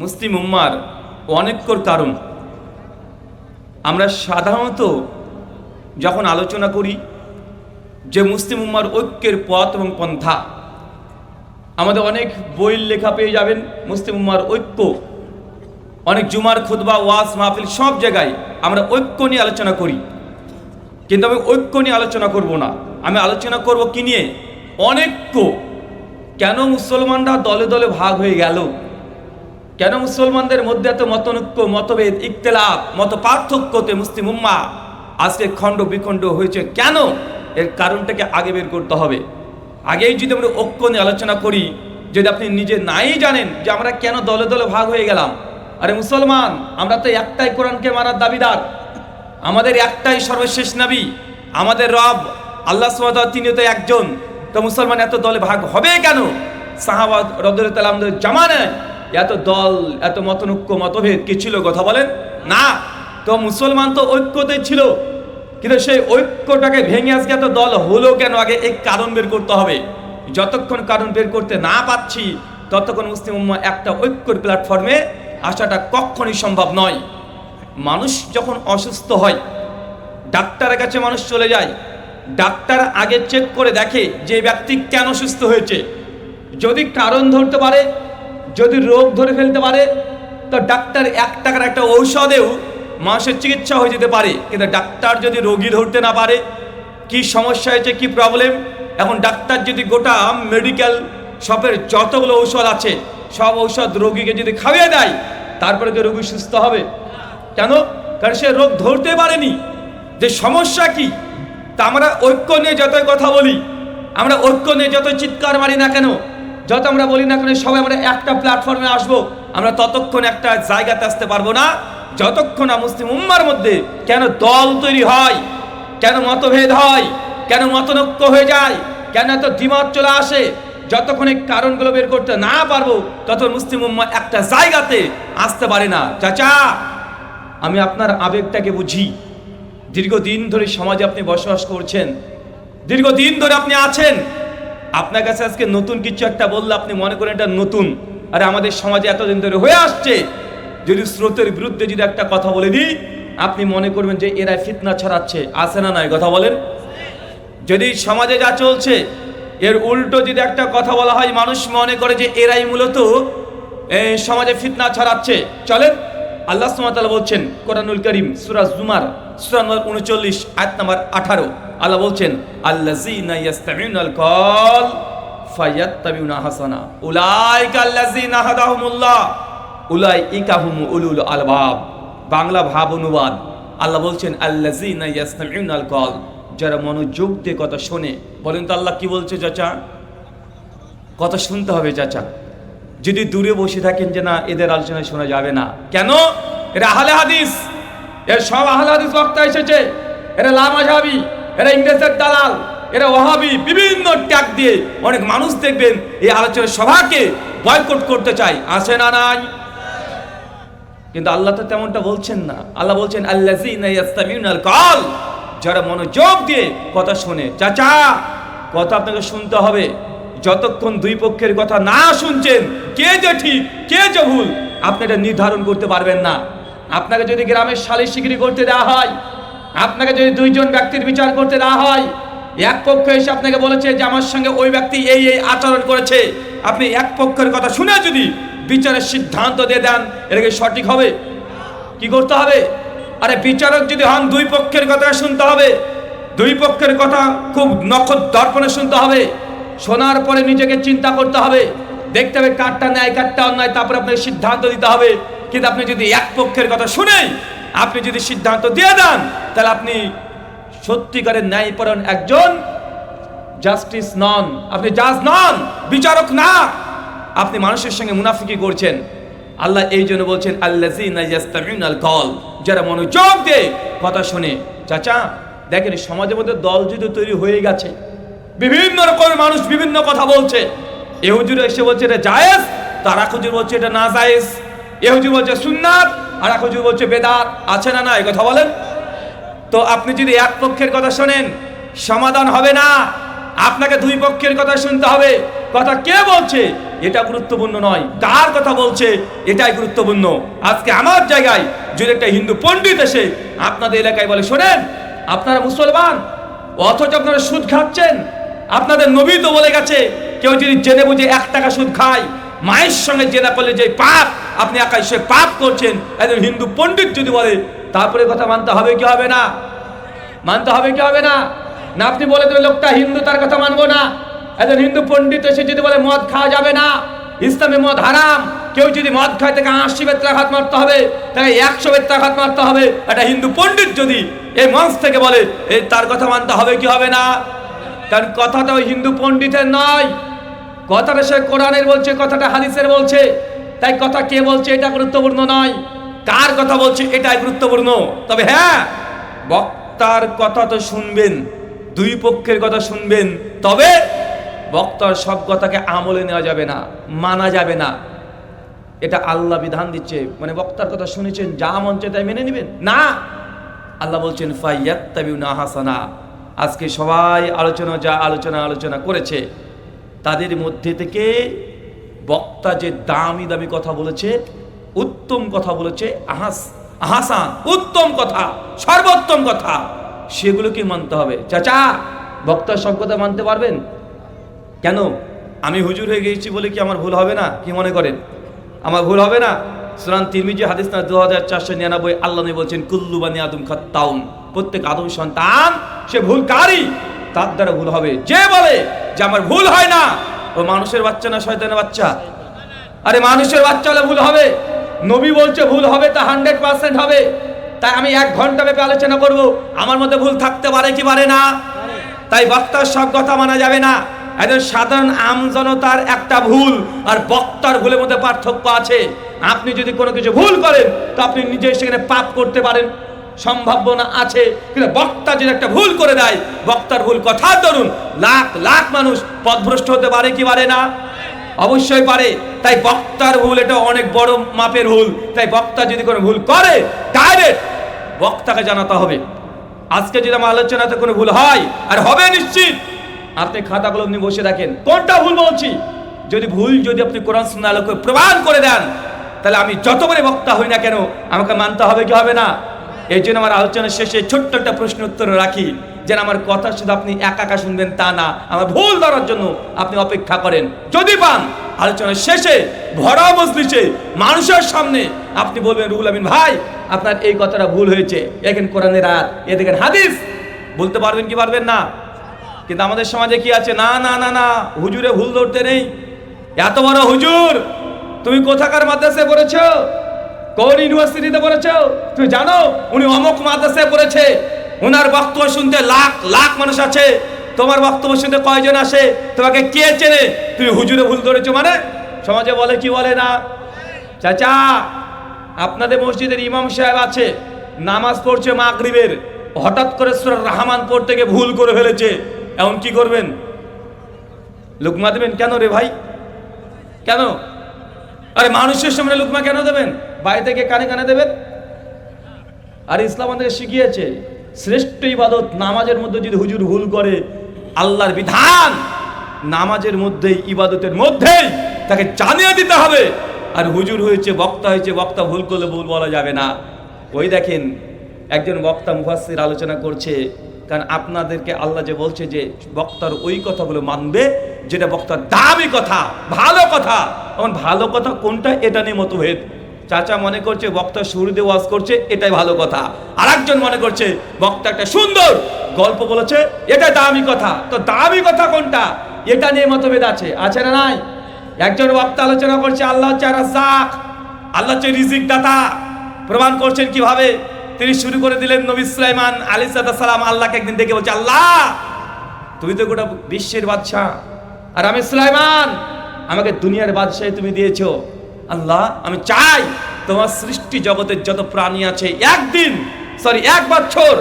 মুসলিম উম্মার অনেকর কারণ। আমরা সাধারণত যখন আলোচনা করি যে মুসলিম উম্মার ঐক্যের পথ এবং পন্থা, আমাদের অনেক বইয়ের লেখা পেয়ে যাবেন মুসলিম উম্মার ঐক্য। অনেক জুমার খুতবা, ওয়াজ মাহফিল সব জায়গায় আমরা ঐক্য নিয়ে আলোচনা করি, কিন্তু আমি ঐক্য নিয়ে আলোচনা করব না। আমি আলোচনা করব কি নিয়ে? অনৈক্য। কেন মুসলমানরা দলে দলে ভাগ হয়ে গেল? কেন মুসলমানদের মধ্যে এত মতনৈক্য, মতভেদ, ইখতিলাফ, মত পার্থক্যতে মুসলিম উম্মাহ আজকে খণ্ড বিখণ্ড হয়েছে? কেন? এর কারণটাকে আগে বের করতে হবে। আগেই যদি আমরা ঐক্য নিয়ে আলোচনা করি, যদি আপনি নিজে নাই জানেন যে আমরা কেন দলে দলে ভাগ হয়ে গেলাম। আরে মুসলমান, আমরা তো একটাই কোরআনকে মানার দাবিদার, আমাদের একটাই সর্বশেষ নবী, আমাদের রব আল্লাহ সুবহানাহু ওয়া তাআলা, তিনি তো একজন। তো মুসলমান এত দলে ভাগ হবে কেন? সাহাবা রাদিয়াল্লাহু তাআলা আমাদের জামানায় এত দল, এত মতনৈক্য, মতভেদ কি ছিল? কথা বলেন না। তো মুসলমান তো ঐক্যতে ছিল, কিন্তু সেই ঐক্যটাকে ভেঙে আজকে এত দল হলো কেন? আগে এই কারণ বের করতে হবে। যতক্ষণ কারণ বের করতে না পাচ্ছি, ততক্ষণ মুসলিম উম্মাহ একটা ঐক্যর প্ল্যাটফর্মে আসাটা কখনই সম্ভব নয়। মানুষ যখন অসুস্থ হয়, ডাক্তারের কাছে মানুষ চলে যায়, ডাক্তার আগে চেক করে দেখে যে ব্যক্তি কেন সুস্থ হয়েছে। যদি কারণ ধরতে পারে, যদি রোগ ধরে ফেলতে পারে, তো ডাক্তার 1 টাকার একটা ঔষধেও মানুষের চিকিৎসা হয়ে যেতে পারে। কিন্তু ডাক্তার যদি রোগী ধরতে না পারে, কি সমস্যা হয়েছে, কি প্রবলেম, এখন ডাক্তার যদি গোটা মেডিকেল শপের যতগুলো ঔষধ আছে সব ঔষধ রোগীকে যদি খাইয়ে দেয়, তারপরে কি রোগী সুস্থ হবে? কেন? কারণ সে রোগ ধরতে পারেনি যে সমস্যা কি। তা আমরা ঐক্য নিয়ে যতই কথা বলি, আমরা ঐক্য নিয়ে যতই চিৎকার মারি না কেন, যত আমরা বলি না কেন, সবাই আমরা একটা প্ল্যাটফর্মে আসবো, আমরা ততক্ষণ একটা জায়গাতে আসতে পারবো না যতক্ষণ না মুসলিম উম্মার মধ্যে কেন দল তৈরি হয়, কেন মতভেদ হয়, কেন মতনৈক্য হয়ে যায়, কেন এত দ্বিমত চলে আসে, যতক্ষণ এই কারণগুলো বের করতে না পারবো ততক্ষণ মুসলিম উম্মাহ একটা জায়গাতে আসতে পারে না। চাচা, আমি আপনার আবেগটাকে বুঝি। দীর্ঘদিন ধরে সমাজে আপনি বসবাস করছেন, দীর্ঘদিন ধরে আপনি আছেন। আপনার কাছে আজকে নতুন কিছু একটা বললে আপনি মনে করেন এটা নতুন। আরে আমাদের সমাজে এতদিন ধরে হয়ে আসছে, যদি স্রোতের বিরুদ্ধে যদি একটা কথা বলে দিই, আপনি মনে করবেন যে এরা ফিতনা ছড়াচ্ছে। আছে না নাই? কথা বলেন। যদি সমাজে যা চলছে এর উল্টো যদি একটা কথা বলা হয়, মানুষ মনে করে যে এরাই মূলত সমাজে ফিতনা ছড়াচ্ছে। চলেন, আল্লাহ সুবহানাহু ওয়া তাআলা বলছেন কোরআনুল কারীম সূরা জুমার সূরা নম্বর 39 আয়াত নম্বর 18, আল্লাহ বলছেন আল্লাযীনা ইয়াসতামিউনাল কওল ফায়াত্তাবিউনা হাসানা উলাইকা আল্লাযীনা হাদাহুমুল্লাহ উলাইকা হুম উলুল আলবাব। বাংলা ভাব অনুবাদ, আল্লাহ বলছেন আল্লাযীনা ইয়াসতামিউনাল কওল, যারা মনোযোগ দিয়ে কথা শোনে। বলেন তো আল্লাহ কি বলছে? চাচা, কথা শুনতে হবে চাচা। যদি দূরে বসে থাকেন যে না এদের আলোচনা শোনা যাবে না, কেন? এরা আহলে হাদিস, এর সব আহলে হাদিস বক্তা এসেছে, এরা লামাযহাবী, এরা ইংরেজের দালাল, এরা ওয়াহাবী, বিভিন্ন ট্যাগ দিয়ে অনেক মানুষ দেখবেন এই আলোচনা সভাকে বয়কট করতে চায়। আছে না নাই? কিন্তু আল্লাহ তো তেমনটা বলছেন না। আল্লাহ বলছেন আল্লাযীনা ইয়াসতামিউনাল কওল, যারা মনোযোগ দিয়ে কথা শোনে। চাচা, কথা আপনাকে শুনতে হবে। যতক্ষণ দুই পক্ষের কথা না শুনছেন, কে যে ঠিক কে যে ভুল, আপনি এটা নির্ধারণ করতে পারবেন না। আপনাকে যদি গ্রামের সালিসিগিরি করতে দেওয়া হয়, আপনাকে যদি 2 জন ব্যক্তির বিচার করতে দেওয়া হয়, এক পক্ষ এসে আপনাকে বলেছে যে আমার সঙ্গে ওই ব্যক্তি এই এই আচরণ করেছে, আপনি এক পক্ষের কথা শুনে যদি বিচারের সিদ্ধান্ত দিয়ে দেন, এটা কি সঠিক হবে? কি করতে হবে? আরে বিচারক যদি হন, 2 পক্ষের কথা শুনতে হবে। 2 পক্ষের কথা খুব নখদ দর্পণে শুনতে হবে। শোনার পরে নিজেকে চিন্তা করতে হবে, দেখতে হবে কারটা ন্যায় কারটা অন্যায়, তারপরে আপনাকে সিদ্ধান্ত দিতে হবে। কিন্তু আপনি যদি এক পক্ষের কথা শুনে আপনি যদি সিদ্ধান্ত দিয়ে দেন, তাহলে আপনি সত্যিকারের ন্যায়পরায়ণ একজন জাস্টিস নন, আপনি জাজ নন, বিচারক না, আপনি মানুষের সঙ্গে মুনাফিকি করছেন। আল্লাহ এই জন্য বলছেন আল্লাযীনা ইয়াসতামিউনাল কওল, যারা মনোযোগ দিয়ে কথা শুনে। চাচা দেখেন, সমাজের মধ্যে দল যদি তৈরি হয়ে গেছে, বিভিন্ন রকমের মানুষ বিভিন্ন কথা বলছে। এ হুজুর এসে বলছে এটা জায়েজ, তারা হুজুর বলছে এটা না জায়েজ। এ হুজুর বলছে সুন্নাত, আর এক হুজুর বলছে বেদাত। আছে না নাই? কথা বলেন। তো আপনি যদি এক পক্ষের কথা শোনেন, সমাধান হবে না। আপনাকে 2 পক্ষের কথা শুনতে হবে। কথা কে বলছে এটা গুরুত্বপূর্ণ নয়, কার কথা বলছে এটাই গুরুত্বপূর্ণ। আজকে আমার জায়গায় যদি একটা হিন্দু পণ্ডিত এসে আপনাদের এলাকায় বলে, শোনেন আপনারা মুসলমান অথচ আপনারা সুদ খাচ্ছেন, আপনাদের নবী তো বলে গেছে কেউ যদি জেনে বুঝে 1 টাকা সুদ খায়, মায়ের সঙ্গে জেনা করলে যে পাপ আপনি একাই সে পাপ করছেন, একজন হিন্দু পণ্ডিত যদি বলে, তারপরে কথা মানতে হবে কি হবে না? মানতে হবে কি হবে না? না আপনি বলে দেবেন লোকটা হিন্দু, তার কথা মানবো না। একজন হিন্দু পণ্ডিত এসে যদি বলে মদ খাওয়া যাবে না, ইসলামে মদ হারাম, কেউ যদি মদ খায় তাকে 80 বেত্রাঘাত মারতে হবে, তাকে 100 বেত্রাঘাত মারতে হবে, একটা হিন্দু পণ্ডিত যদি এই মঞ্চ থেকে বলে, তার কথা মানতে হবে কি হবে না? কারণ কথাটা ওই হিন্দু পণ্ডিতের নয়, কথাটা সে কোরআনের বলছে, কথাটা হাদিসের বলছে। তাই কথা কে বলছে এটা গুরুত্বপূর্ণ নয়, কার কথা বলছে এটাই গুরুত্বপূর্ণ। তবে হ্যাঁ, বক্তার কথা তো শুনবেন, দুই পক্ষের কথা শুনবেন, তবে বক্তার সব কথাকে আমলে নেওয়া যাবে না, মানা যাবে না। এটা আল্লাহ বিধান দিচ্ছে, মানে বক্তার কথা শুনেছেন যা মন চায় তাই মেনে নেবেন না। আল্লাহ বলছেন ফাইয়াত্তাবিউনা হাসানা। আজকে সবাই যা আলোচনা করেছে, তাদের মধ্যে থেকে বক্তা যে দামি দামি কথা বলেছে, উত্তম কথা বলেছে, আহাসান উত্তম কথা, সর্বোত্তম কথা, সেগুলোকে মানতে হবে। চাচা, বক্তার সব কথা মানতে পারবেন? কেন? আমি হুজুর হয়ে গিয়েছি বলে কি আমার ভুল হবে না? কি মনে করেন আমার ভুল হবে না? সুনান তিরমিজি হাদিস না 2499, আল্লাহ নবী বলছেন কুল্লু বানি আদম খাত্তাউন, প্রত্যেক আদম সন্তান সে ভুলকারী, তার দ্বারা ভুল হবে। যে বলে যে আমার ভুল হয় না, ও মানুষের বাচ্চা না শয়তানের বাচ্চা? আরে মানুষের বাচ্চা হলে ভুল হবে, নবী বলছে ভুল হবে, তা 100% হবে। তাই আমি 1 ঘন্টা ব্যাপী আলোচনা করব, আমার মধ্যে ভুল থাকতে পারে কি পারে না? তাই বক্তার সব কথা মানা যাবে না। একজন সাধারণ আমজনতার একটা ভুল আর বক্তার ভুলের মধ্যে পার্থক্য আছে। আপনি যদি কোনো কিছু ভুল করেন তো আপনি নিজে সেখানে পাপ করতে পারেন, সম্ভাবনা আছে। কিন্তু বক্তা যদি একটা ভুল করে দেয়, বক্তার ভুল কথার দরুন লাখ লাখ মানুষ পথভ্রষ্ট হতে পারে কি পারে না? অবশ্যই পারে। তাই বক্তার ভুল এটা অনেক বড় মাপের ভুল। তাই বক্তা যদি কোনো ভুল করে, ডাইরেক্ট বক্তাকে জানাতে হবে। আজকে যদি আমার আলোচনাতে কোনো ভুল হয়, আর হবে নিশ্চিত, আপনি খাতা কলম নিয়ে বসে রাখেন কোনটা ভুল বলছি। যদি আপনি কোরআন সুন্নাহর আলোকে প্রমাণ করে দেন, তাহলে আমি যত বড় বক্তা হই না কেন আমাকে মানতে হবে কি হবে না? এই জন্য আমার আলোচনার শেষে ছোট্ট একটা প্রশ্ন উত্তর রাখি, যেন আমার কথা শুধু আপনি একা শুনবেন তা না, আমার ভুল ধরার জন্য আপনি অপেক্ষা করেন। যদি পান আলোচনার শেষে ভরা মজলিসে মানুষের সামনে আপনি বলবেন, রুহুল আমিন ভাই আপনার এই কথাটা ভুল হয়েছে, দেখেন কোরআনের আয়াত, এ দেখেন হাদিস, বলতে পারবেন কি পারবেন না? কিন্তু আমাদের সমাজে কি আছে, না না না না, হুজুরে ভুল ধরতে নেই। এত বড় হুজুর, তুমি কোথাকার মাদ্রাসায় পড়েছো, কোন ইউনিভার্সিটিতে পড়েছো, তুমি জানো উনি অমুক মাদ্রাসায় পড়েছে, ওনার বক্তব্য শুনতে লাখ লাখ মানুষ আছে, তোমার বক্তব্য শুনতে কয়জন আসে, তোমাকে কে চেনে, তুমি হুজুরে ভুল ধরেছো মানে? সমাজে বলে কি বলে না? চাচা, আপনাদের মসজিদের ইমাম সাহেব আছে, নামাজ পড়ছে মাগরিবের, হঠাৎ করে সূরা রহমান পড়তে গিয়ে ভুল করে ফেলেছে, এখন কি করবেন? লুকমা দেবেন কেন রে ভাই? কেন? আরে মানুষের সামনে লুকমা কেন দেবেন? বাইরে থেকে কানে কানে দেবেন? আর ইসলাম আমাদের শিখিয়েছে শ্রেষ্ঠ ইবাদত নামাজের মধ্যে যদি হুজুর ভুল করে, আল্লাহর বিধান নামাজের মধ্যেই, ইবাদতের মধ্যেই তাকে জানিয়ে দিতে হবে। আর হুজুর হয়েছে, বক্তা হয়েছে, বক্তা ভুল করলে ভুল বলা যাবে না। ওই দেখেন একজন বক্তা মুফাসসির আলোচনা করছে, কারণ আপনাদেরকে আল্লাহ যে বলছে যে বক্তার ওই কথাগুলো মানবে যেটা বক্তার দামি কথা, ভালো কথা। এখন ভালো কথা কোনটা এটা নিয়ে মতভেদ। চাচা মনে করছে বক্তা শুরু দিয়ে ওয়াজ করছে, এটাই ভালো কথা। আর একজন মনে করছে বক্তা একটা সুন্দর গল্প বলেছে, এটা দামি কথা। তো দামি কথা কোনটা, এটা নিয়ে মতভেদ আছে না নাই? একজন বক্তা আলোচনা করছে আল্লাহ হচ্ছে রাজ্জাক, আল্লাহ হচ্ছে রিজিক দাতা। প্রমাণ করছেন কিভাবে? তিনি শুরু করে দিলেন নবী সুলাইমান আলাইহিস সালাম আল্লাহকে একদিন দেখে বলছে, আল্লাহ তুমি তো গোটা বিশ্বের বাদশা, আর আমি সুলাইমান, আমাকে দুনিয়ার বাদশাহী তুমি দিয়েছো। আল্লাহ আমি চাই তোমার সৃষ্টি জগতের যত প্রাণী আছে এক বছর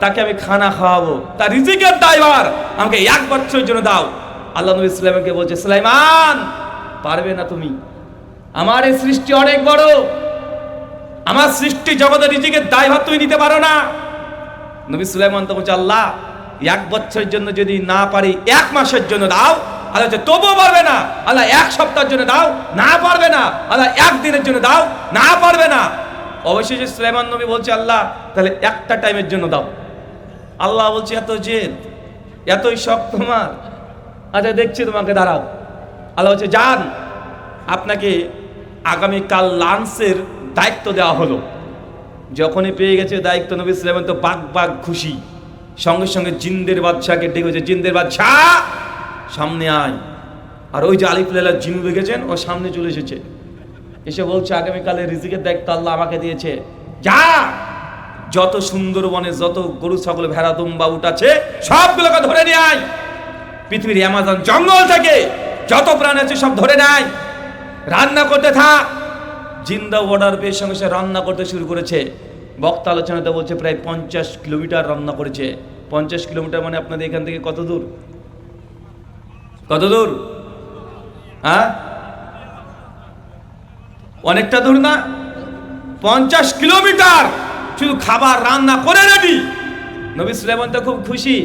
তাকে আমি খানা খাওয়াবো, তার রিজিকের দায়ভার আমাকে 1 বছরের জন্য দাও। আল্লাহ নবী সুলাইমানকে বলছে, সুলাইমান পারবে না তুমি, আমার এই সৃষ্টি অনেক বড়, আমার সৃষ্টি জগতের রিজিকের দায়ভার তুমি নিতে পারো না। নবী সুলাইমান তো বলছে, আল্লাহ 1 বছরের জন্য যদি না পারি 1 মাসের জন্য দাও, আল্লাহ বলছে তবুও পারবে না, আল্লাহ 1 সপ্তাহের জন্য দাও, না পারবে না, আল্লাহ 1 দিনের জন্য দাও, না পারবে না। অবশেষে সুলাইমান নবী বলছে আল্লাহ তাহলে একটা টাইমের জন্য দাও। আল্লাহ বলছে এত জেদ, এতই শখ তোমার, আচ্ছা দেখছি তোমাকে, দাঁড়াও। আল্লাহ বলছে যান, আপনাকে আগামীকাল লাঞ্চের দায়িত্ব দেওয়া হলো। যখনই পেয়ে গেছে দায়িত্ব, নবী সুলাইমান তো বাগ খুশি, সঙ্গে সঙ্গে জিন্দের বাদশাকে ডেকেছে, জিন্দের বাদশাহ সামনে আয়। আর ওই যে আলিফ লাইলা জিন দেখেছেন, ও সামনে চলে এসেছে, এসে বলছে আগামীকালের রিজিকের দায়িত্ব আল্লাহ আমাকে দিয়েছে, যা যত সুন্দরবনে যত গরু ছাগল ভেড়া দুম্বা উট আছে সবগুলোকে ধরে নিয়ে আয়, পৃথিবীর অ্যামাজন জঙ্গল থেকে যত প্রাণ আছে সব ধরে নেয়, রান্না করতে থাক। জিন্দা অর্ডার পেয়ে সঙ্গে সঙ্গে রান্না করতে শুরু করেছে। বক্তা আলোচনাতে বলছে প্রায় 50 কিলোমিটার রান্না করেছে। 50 কিলোমিটার মানে আপনাদের এখান থেকে কত দূর? কত দূর? হ্যাঁ, অনেকটা দূর না? 50 কিলোমিটার শুধু খাবার রান্না করে রেডি। নবী সুলাইমান তো খুব খুশি,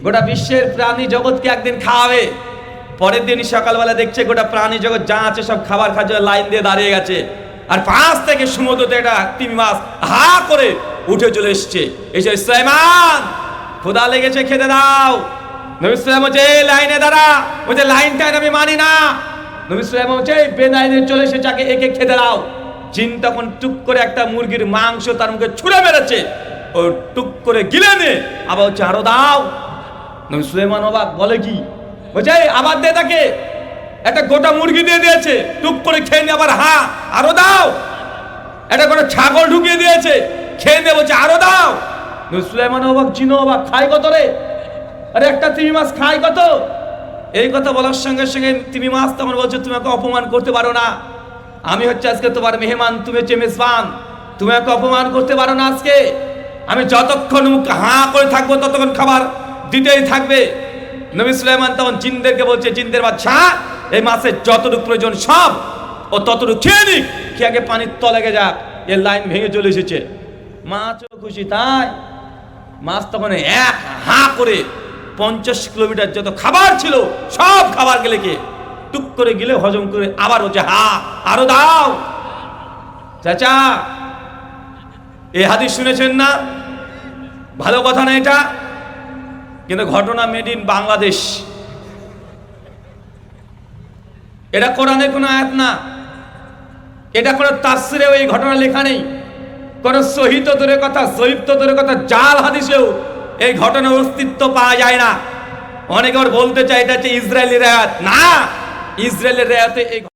গোটা বিশ্বের প্রাণী জগৎকে একদিন খাওয়াবে। পরের দিন সকালবেলা দেখছে গোটা প্রাণী জগৎ যা আছে সব খাবার খাওয়ার জন্য লাইন দিয়ে দাঁড়িয়ে গেছে, আর পাশ থেকে সমুদ্রতে একটা তিমি মাছ হা করে উঠে চলে এসছে। এসে সুলাইমান ক্ষুধা লেগেছে, খেতে দাও। নবী সুলাইমান বলছে লাইনে দাঁড়া, বলছে লাইনটা আমি মানি না। নবী সুলাইমান বলছে বেলাইনে চলে এসেছে, একে খেতে দাও। জিন তখন টুক করে একটা মুরগির মাংস তার মুখে ছুঁড়ে মেরেছে, ও টুক করে গিলে নে, আবার হচ্ছে আরো দাও। নবী সুলাইমান অবাক, বলে কি? বলছে আবার দে তাকে। একটা গোটা মুরগি দিয়ে দিয়েছে, টুক করে খেয়ে নে, আবার হা আরো দাও। একটা গোটা ছাগল ঢুকিয়ে দিয়েছে, খেয়ে নে, বলছে আরো দাও। নবী সুলাইমান অবাক, জিন অবাক, খাই কত রে? আরে একটা তিমি মাছ খাই কত? এই কথা বলার সঙ্গে সঙ্গে তিমি মাছ তখন বলছে তুমি আমাকে অপমান করতে পারো না, আমি হচ্ছে আজকে তোমার মেহমান, তুমি হচ্ছে মেজবান, তুমি আমাকে অপমান করতে পারো না। আজকে আমি যতক্ষণ মুখ হাঁ করে থাকবো ততক্ষণ খাবার দিতেই থাকবে। নবী সুলাইমান তখন জিনদেরকে বলছে, জিনদের বাদশা এই মাছের যতটুকু প্রয়োজন সব ও ততটুকু খেয়ে নিক, খেয়ে আগে পানির তলে গে যাক। এর লাইন ভেঙে চলে এসেছে। মাছও খুশি, তাই মাছ তখন এক হাঁ করে 50 কিলোমিটার যত খাবার ছিল সব খাবার গেলে কে টুক করে গিলে হজম করে আবার হচ্ছে হা আরো দাও। চাচা এই হাদিস শুনেছেন না? ভালো কথা না এটা, কিন্তু ঘটনা মেড ইন বাংলাদেশ। এটা কোরআনের কোনো আয়াত না, এটা কোনো তাফসিরেও এই ঘটনা লেখা নেই, কোন সহিহ তো দূরের কথা, জয়ীফ তো দূরের কথা, জাল হাদিসেও এই ঘটনার অস্তিত্ব পাওয়া যায় না। অনেকে বলতে চায় এটা হচ্ছে ইসরায়েলি রায়াত, না, ইসরায়েলের রায়াতে এই